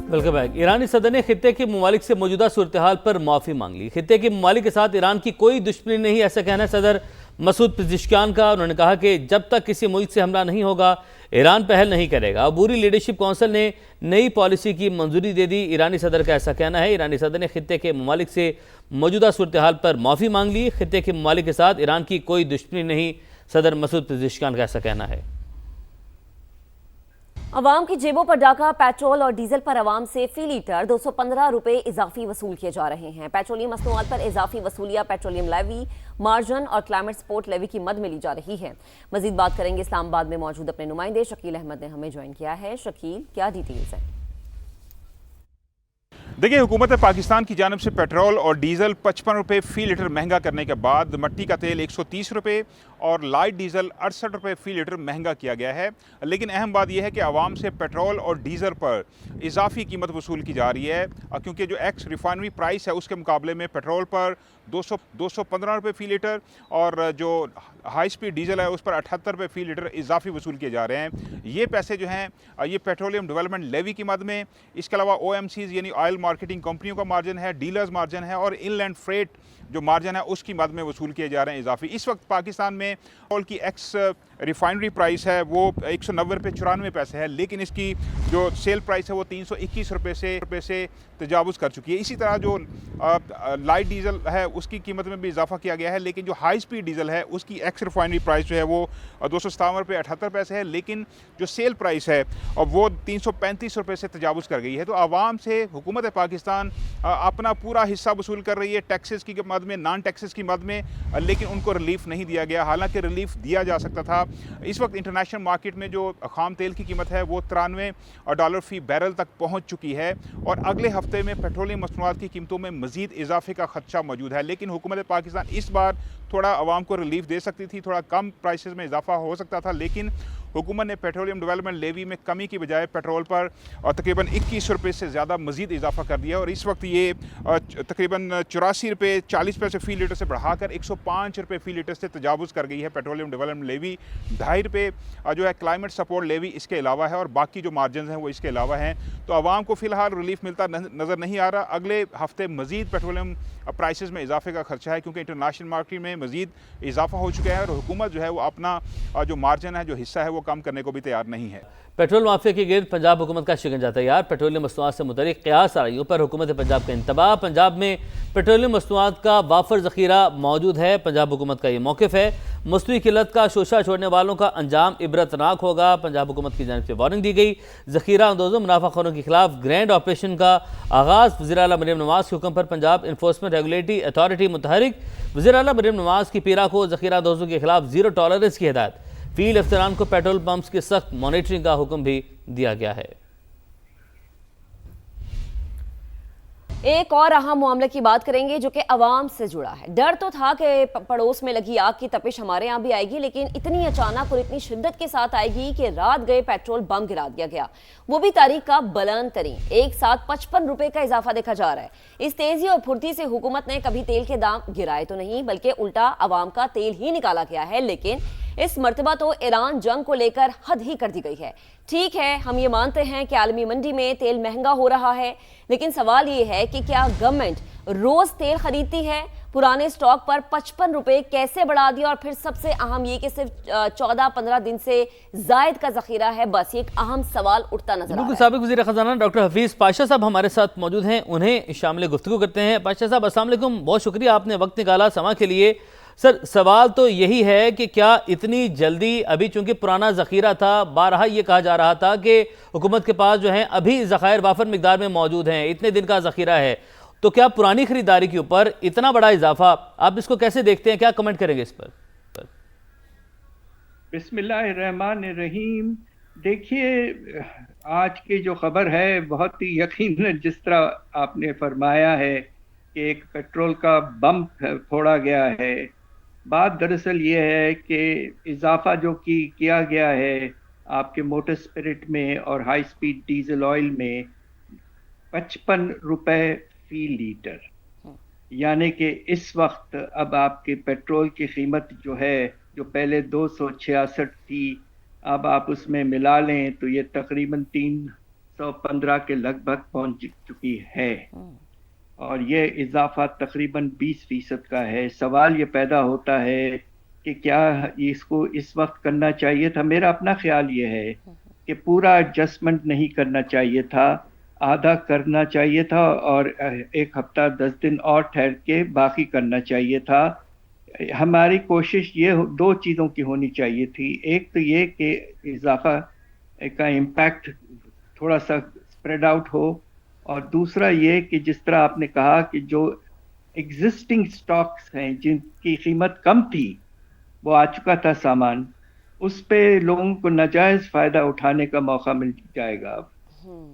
Welcome back. ईरानी सदर ने खित्ते के ममालिक से मौजूदा सूरत हाल पर माफ़ी मांग ली। खित्ते के ममालिक के साथ ईरान की कोई दुश्मनी नहीं, ऐसा कहना है सदर मसूद पेज़ेश्कियान का। उन्होंने कहा कि जब तक किसी मुल्क से हमला नहीं होगा ईरान पहल नहीं करेगा। अबूरी लीडरशिप काउंसिल ने नई पॉलिसी की मंजूरी दे दी। ईरानी सदर का ऐसा कहना है। ईरानी सदर ने खित्ते के ममालिक से मौजूदा सूरत हाल पर माफ़ी मांग ली। खित्ते के ममालिक के साथ ईरान की कोई दुश्मनी नहीं, सदर मसूद पेज़ेश्कियान का ऐसा कहना है। अवाम की जेबों पर डाका, पेट्रोल और डीजल पर अवाम से फी लीटर 215 रुपए इजाफी वसूल किए जा रहे हैं। पेट्रोलियम मसनूआत पर इजाफी वसूलियाँ पेट्रोलियम लेवी, मार्जिन और क्लाइमेट सपोर्ट लेवी की मद में ली जा रही है। मजीद बात करेंगे, इस्लामाबाद में मौजूद अपने नुमाइंदे शकील अहमद ने हमें ज्वाइन किया है। शकील, क्या डिटेल्स हैं? देखिए, हुकूमत पाकिस्तान की जानिब से पेट्रोल और डीज़ल 55 रुपये फ़ी लीटर महंगा करने के बाद मट्टी का तेल 130 रुपये और लाइट डीज़ल 68 रुपये फ़ी लीटर महंगा किया गया है। लेकिन अहम बात यह है कि आवाम से पेट्रोल और डीज़ल पर इजाफी कीमत वसूल की जा रही है, क्योंकि जो एक्स रिफाइनरी प्राइस है उसके मुकाबले में पेट्रोल पर 215 रुपये फ़ी लीटर और जो हाई स्पीड डीजल है उस पर 78 रुपये फ़ी लीटर इजाफी वसूल किए जा रहे हैं। ये पैसे जो हैं ये पेट्रोलियम डेवलपमेंट लेवी की मद में, इसके अलावा OMCs यानी ऑयल मार्केटिंग कंपनियों का मार्जिन है, डीलर्स मार्जिन है और इनलैंड फ्रेट जो मार्जिन है उसकी मद में वसूल किए जा रहे हैं इजाफी। इस वक्त पाकिस्तान में पेट्रोल की एक्स रिफाइनरी प्राइस है वो 190 रुपये 94 पैसे है, लेकिन इसकी जो सेल प्राइस है वो 321 रुपये से तजावुज़ कर चुकी है। इसी तरह जो लाइट डीजल है उसकी कीमत में भी इजाफा किया गया है, लेकिन जो हाई स्पीड डीजल है उसकी एक्स रिफाइनरी प्राइस जो है वो 257 रुपये 78 पैसे है, लेकिन जो सेल प्राइस है वो 335 रुपये से तजावुज़ कर गई है। तो आवाम से हुकूमत पाकिस्तान अपना पूरा हिस्सा वसूल कर रही है टैक्सेस की मद में, नॉन टैक्सेस की मद में, लेकिन उनको रिलीफ नहीं दिया गया। हालांकि रिलीफ दिया जा सकता था। इस वक्त इंटरनेशनल मार्केट में जो खाम तेल की कीमत है वो $93 फ़ी बैरल तक पहुँच चुकी है और अगले हफ्ते में पेट्रोलियम मसनूआत की कीमतों में मज़ीद इजाफे का खदशा मौजूद है। लेकिन हुकूमत पाकिस्तान इस बार थोड़ा आवाम को रिलीफ दे सकती थी, थोड़ा कम प्राइसेस में इजाफा हो सकता था, लेकिन हुकूमत ने पेट्रोलियम डेवलपमेंट लेवी में कमी की बजाय पेट्रोल पर तकरीबन 21 रुपये से ज़्यादा मज़ीद इजाफा कर दिया और इस वक्त ये तकरीबन 84 रुपये 40 पैसे फ़ी लीटर से बढ़ाकर 105 रुपये फ़ी लीटर से तजावुज़ कर गई है पेट्रोलियम डेवलपमेंट लेवी। 2.5 रुपये जो है क्लाइमेट सपोर्ट लेवी इसके अलावा है और बाकी जो मार्जिन हैं वो इसके अलावा हैं। तो आवाम को फ़िलहाल रिलीफ मिलता नज़र नहीं आ रहा। अगले हफ्ते मज़ीद पेट्रोलियम प्राइसेस में इजाफे का खर्चा है, क्योंकि इंटरनेशनल मार्केट में मज़ीद इजाफा हो चुका है और हुकूमत जो है वो अपना जो मार्जिन है, जो हिस्सा है, वो कम करने को भी तैयार नहीं है। पेट्रोल माफिया के गिर्द पंजाब हुकूमत का शिकंजा तैयार। पेट्रोलियम मसनूआत से मुतल्लिक़ क़यास आराइयों पर हुकूमत पंजाब का इंतबाह। पंजाब में पेट्रोलियम मसनूआत का वाफर ज़ख़ीरा मौजूद है। पंजाब हुकूमत का ये मौक़िफ़ है। मसनूई किल्लत का शोशा छोड़ने वालों का अंजाम इबरतनाक होगा। पंजाब हुकूमत की जानिब से वार्निंग दी गई। ज़ख़ीरा अंदोज़ों मुनाफ़ाखोरों के खिलाफ ग्रैंड ऑपरेशन का आगाज़। वज़ीर आला मरियम नवाज़ के हुक्म पर पंजाब इन्फोर्समेंट रेगुलेटरी अथॉरिटी मुतहरिक। वज़ीर आला मरियम नवाज़ की पीरा को ज़ख़ीरा अंदोज़ों के खिलाफ ज़ीरो टॉलरेंस की हिदायत। फील्ड अफसरान को पेट्रोल पंप्स की सख्त मॉनिटरिंग का हुक्म भी दिया गया है। एक और अहम मामले की बात करेंगे जो कि अवाम से जुड़ा है। डर तो था कि पड़ोस में लगी आग की तपिश हमारे यहाँ भी आएगी, लेकिन इतनी अचानक और इतनी शिद्दत के साथ आएगी कि रात गए पेट्रोल बम गिरा दिया गया, वो भी तारीख का बुलंद तरीन। एक साथ 55 रुपए का इजाफा देखा जा रहा है। इस तेजी और फुर्ती से हुकूमत ने कभी तेल के दाम गिराए तो नहीं, बल्कि उल्टा अवाम का तेल ही निकाला गया है। लेकिन इस मर्तबा तो ईरान जंग को लेकर हद ही कर दी गई है। ठीक है, हम ये मानते हैं कि आलमी मंडी में तेल महंगा हो रहा है, लेकिन सवाल ये है कि क्या गवर्नमेंट रोज तेल खरीदती है? पुराने स्टॉक पर 55 रुपए कैसे बढ़ा दिया? और फिर सबसे अहम ये कि सिर्फ 14-15 दिन से जायद का जखीरा है। बस ये एक अहम सवाल उठता नजर आ रहा है। साबिक वज़ीर ख़ज़ाना डॉक्टर हफीज़ पाशा साहब हमारे साथ मौजूद हैं, उन्हें शामिल गुफ्तगू करते हैं। पाशा साहब अस्सलाम वालेकुम, बहुत शुक्रिया आपने वक्त निकाला समा के लिए। सर, सवाल तो यही है कि क्या इतनी जल्दी, अभी चूंकि पुराना ज़ख़ीरा था, बारहा ये कहा जा रहा था कि हुकूमत के पास जो है अभी ज़ख़ायर वाफर मिकदार में मौजूद हैं, इतने दिन का ज़ख़ीरा है, तो क्या पुरानी खरीदारी के ऊपर इतना बड़ा इजाफा, आप इसको कैसे देखते हैं, क्या कमेंट करेंगे इस पर? बिस्मिल्लाहिर्रहमानिर्रहीम। देखिए, आज की जो खबर है बहुत ही यकीनन जिस तरह आपने फरमाया है कि एक पेट्रोल का बम फोड़ा गया है, बात दरअसल ये है कि इजाफा जो किया गया है आपके मोटर स्पिरिट में और हाई स्पीड डीजल ऑयल में 55 रुपए फी लीटर, यानी कि इस वक्त अब आपके पेट्रोल की कीमत जो है, जो पहले 266 थी, अब आप उसमें मिला लें तो ये तकरीबन 115 के लगभग पहुंच चुकी है और ये इजाफा तकरीबन 20% का है। सवाल ये पैदा होता है कि क्या इसको इस वक्त करना चाहिए था। मेरा अपना ख्याल ये है कि पूरा एडजस्टमेंट नहीं करना चाहिए था, आधा करना चाहिए था और एक हफ्ता 10 दिन और ठहर के बाकी करना चाहिए था। हमारी कोशिश ये दो चीज़ों की होनी चाहिए थी। एक तो ये कि इजाफा का इम्पैक्ट थोड़ा सा स्प्रेड आउट हो और दूसरा ये कि जिस तरह आपने कहा कि जो एग्जिस्टिंग स्टॉक्स हैं जिनकी कीमत कम थी, वो आ चुका था सामान, उस पे लोगों को नाजायज फायदा उठाने का मौका मिल जाएगा अब।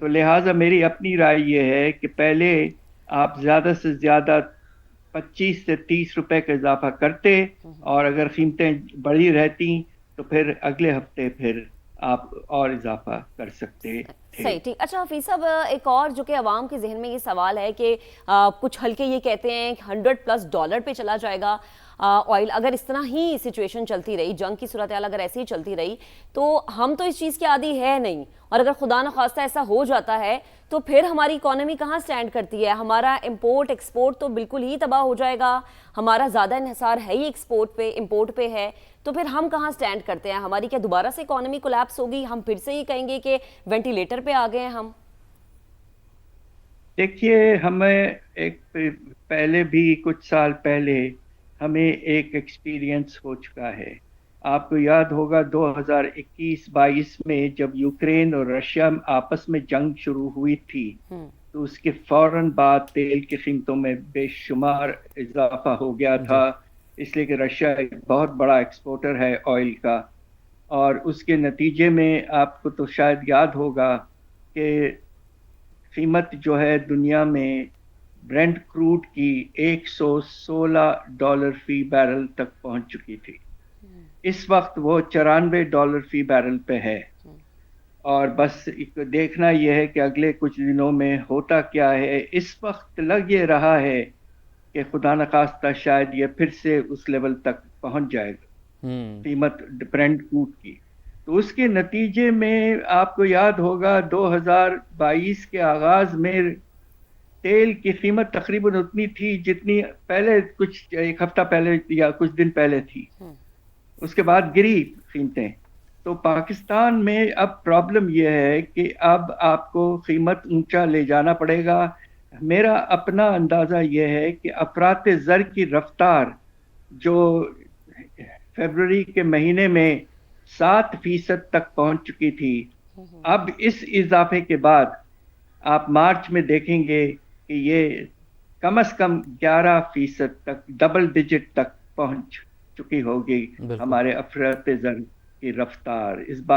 तो लिहाजा मेरी अपनी राय ये है कि पहले आप ज्यादा से ज्यादा 25 से 30 रुपए का इजाफा करते और अगर कीमतें बढ़ी रहती तो फिर अगले हफ्ते फिर आप और इजाफा कर सकते थे। सही, ठीक। अच्छा हफीज साहब, एक और जो कि अवाम के जहन में ये सवाल है कि कुछ हल्के ये कहते हैं $100+ पे चला जाएगा ऑयल। अगर इस तरह ही सिचुएशन चलती रही, जंग की सूरत हाल अगर ऐसी ही चलती रही, तो हम तो इस चीज़ के आदी है नहीं, और अगर खुदा न खास्ता ऐसा हो जाता है तो फिर हमारी इकोनॉमी कहाँ स्टैंड करती है। हमारा इंपोर्ट एक्सपोर्ट तो बिल्कुल ही तबाह हो जाएगा, हमारा ज़्यादा इन्हिसार है ही एक्सपोर्ट पे, इंपोर्ट पे है, तो फिर हम कहाँ स्टैंड करते हैं। हमारी क्या दोबारा से इकोनॉमी कोलैप्स होगी, हम फिर से ही कहेंगे कि वेंटिलेटर पे आ गए हैं हम। देखिए, हमें एक पहले भी कुछ साल पहले हमें एक एक्सपीरियंस हो चुका है। आपको याद होगा 2021-22 में जब यूक्रेन और रशिया आपस में जंग शुरू हुई थी, तो उसके फौरन बाद तेल की कीमतों में बेशुमार इजाफा हो गया था, इसलिए कि रशिया एक बहुत बड़ा एक्सपोर्टर है ऑयल का। और उसके नतीजे में आपको तो शायद याद होगा कि कीमत जो है दुनिया में ब्रेंट क्रूड की $116 फी बैरल तक पहुंच चुकी थी। इस वक्त वो $94 फी बैरल पे है। और बस देखना यह है कि अगले कुछ दिनों में होता क्या है। इस वक्त लग ये रहा है कि खुदा न खास्ता शायद ये फिर से उस लेवल तक पहुंच जाएगा कीमत ब्रेंट क्रूड की। तो उसके नतीजे में आपको याद होगा 2022 के आगाज में तेल की कीमत तकरीबन उतनी थी जितनी पहले कुछ एक हफ्ता पहले या कुछ दिन पहले थी। उसके बाद गिरी कीमतें। तो पाकिस्तान में अब प्रॉब्लम यह है कि अब आपको कीमत ऊंचा ले जाना पड़ेगा। मेरा अपना अंदाज़ा यह है कि अफराते ज़र की रफ्तार जो फरवरी के महीने में 7% तक पहुंच चुकी थी, अब इस इजाफे के बाद आप मार्च में देखेंगे कि ये कम से कम 11% तक, डबल डिजिट तक पहुंच चुकी होगी हमारे अफराते ज़र की रफ्तार। इस बात